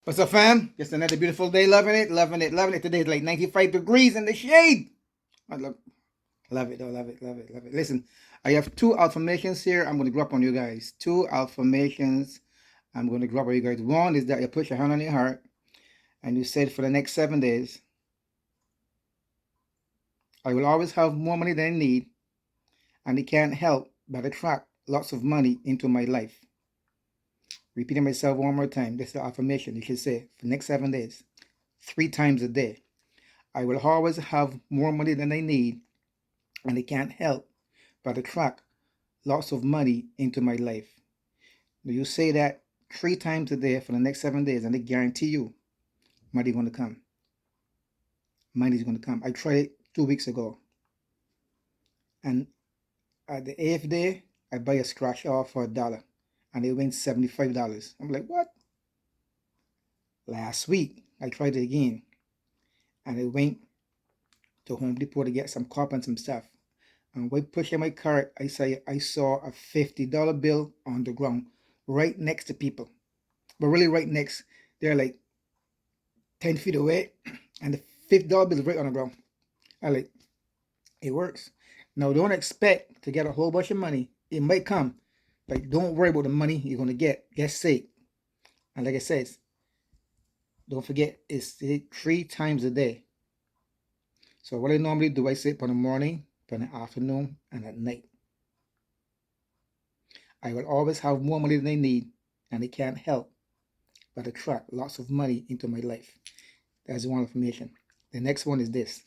What's up, fam? Just another beautiful day. Loving it, loving it, loving it. Today is like 95 degrees in the shade. I love it, though. Love it, love it, love it. Listen, I have two affirmations here. I'm going to drop on you guys. Two affirmations I'm going to drop on you guys. One is that you put your hand on your heart and you said for the next 7 days, I will always have more money than I need, and it can't help but attract lots of money into my life. Repeating myself one more time. This is the affirmation. You should say for the next 7 days, 3 times a day. I will always have more money than I need, and I can't help but attract lots of money into my life. Now you say that 3 times a day for the next 7 days, and I guarantee you, money is going to come. Money is going to come. I tried it 2 weeks ago, and at the 8th day, I buy a scratch off for $1, and it went $75. I'm like, what? Last week, I tried it again, and I went to Home Depot to get some copper and some stuff. And while pushing my cart, I saw a $50 bill on the ground right next to people. But really right next, they're like 10 feet away, and the $50 bill is right on the ground. I like, it works. Now, don't expect to get a whole bunch of money. It might come, but don't worry about the money you're going to get. Get safe. And like I said, don't forget, it's 3 times a day. So what I normally do, I say it for the morning, for the afternoon, and at night. I will always have more money than I need, and it can't help but attract lots of money into my life. That's one affirmation. The next one is this.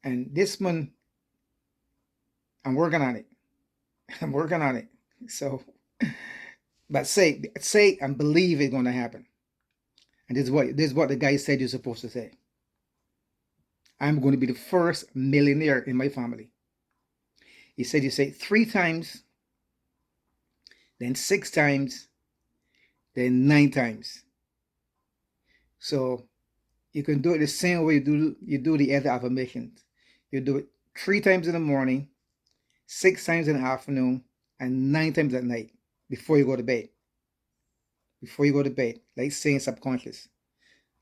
And this one, I'm working on it. I'm working on it. So, but say and believe it's going to happen. And this is what the guy said you're supposed to say. I'm going to be the first millionaire in my family. He said you say 3 times, then 6 times, then 9 times. So you can do it the same way you do the other affirmations. You do it 3 times in the morning, 6 times in the afternoon, and 9 times at night before you go to bed. Before you go to bed, like saying subconscious.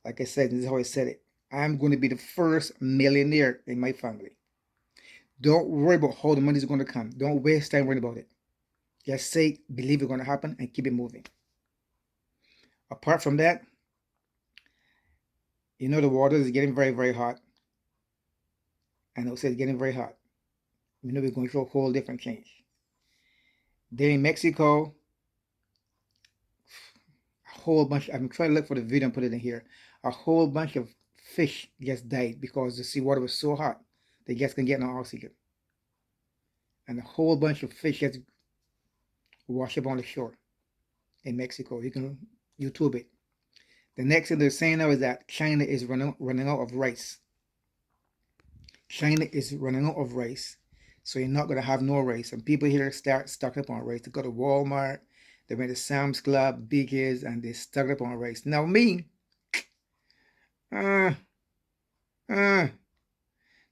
Like I said, this is how I said it. I'm going to be the first millionaire in my family. Don't worry about how the money is going to come. Don't waste time worrying about it. Just say, believe it's going to happen, and keep it moving. Apart from that, you know the water is getting very, very hot. And also it's getting very hot. We know we're going through a whole different change. There in Mexico, a whole bunch, I'm trying to look for the video and put it in here. A whole bunch of fish just died because the seawater was so hot they just can get no oxygen. And a whole bunch of fish just wash up on the shore in Mexico. You can YouTube it. The next thing they're saying now is that China is running out of rice. China is running out of rice. So you're not going to have no rice. And people here start stocking up on rice. They go to Walmart, they went to Sam's Club, Biggies, and they stocked up on rice. Now me, because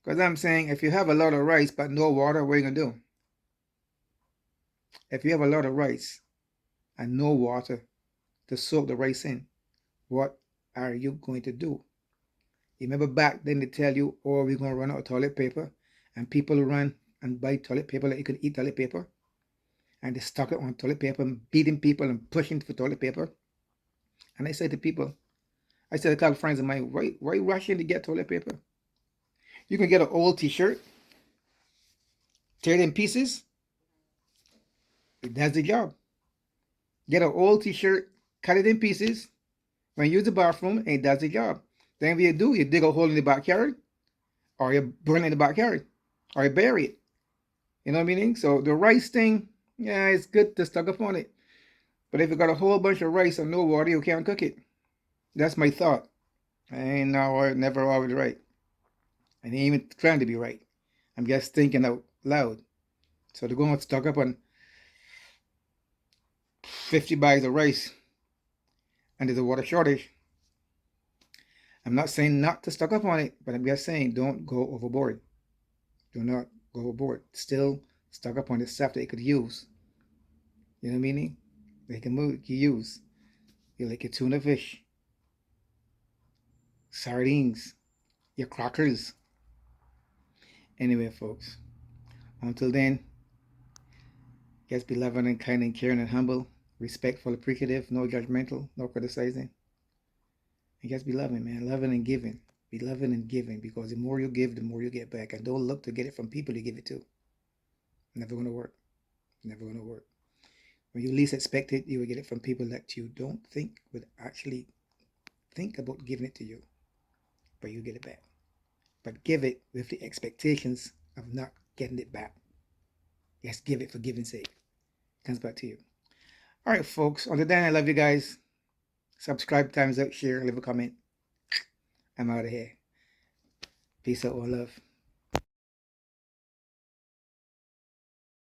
I'm saying if you have a lot of rice but no water, what are you going to do? If you have a lot of rice and no water to soak the rice in, what are you going to do? You remember back then they tell you, oh, we're going to run out of toilet paper, and people run and buy toilet paper like you can eat toilet paper, and they stock it on toilet paper and beating people and pushing for toilet paper. And I said to people, I said to a couple friends of mine, why rushing to get toilet paper? You can get an old t-shirt, tear it in pieces, it does the job. Get an old t-shirt, cut it in pieces, when you use the bathroom, and it does the job. Then what you do, you dig a hole in the backyard, or you burn it in the backyard, or you bury it. You know what I mean? So the rice thing, yeah, it's good to stock up on it. But if you got a whole bunch of rice and no water, you can't cook it. That's my thought. I ain't never always right. I ain't even trying to be right. I'm just thinking out loud. So they're going to stock up on 50 bags of rice, and there's a water shortage. I'm not saying not to stock up on it, but I'm just saying don't go overboard. Do not go overboard. Still stock up on the stuff that you could use. You know what I mean? They can move, you use. You like your tuna fish, sardines, your crackers. Anyway, folks, until then, just be loving and kind and caring and humble, respectful, appreciative, no judgmental, no criticizing. And just be loving, man. Loving and giving. Be loving and giving, because the more you give, the more you get back. And don't look to get it from people you give it to. Never going to work. Never going to work. When you least expect it, you will get it from people that you don't think would actually think about giving it to you. But you get it back. But give it with the expectations of not getting it back. Just give it for giving's sake. Comes back to you. All right, folks. Until then, I love you guys. Subscribe, times out, share, leave a comment. I'm out of here. Peace out, all love.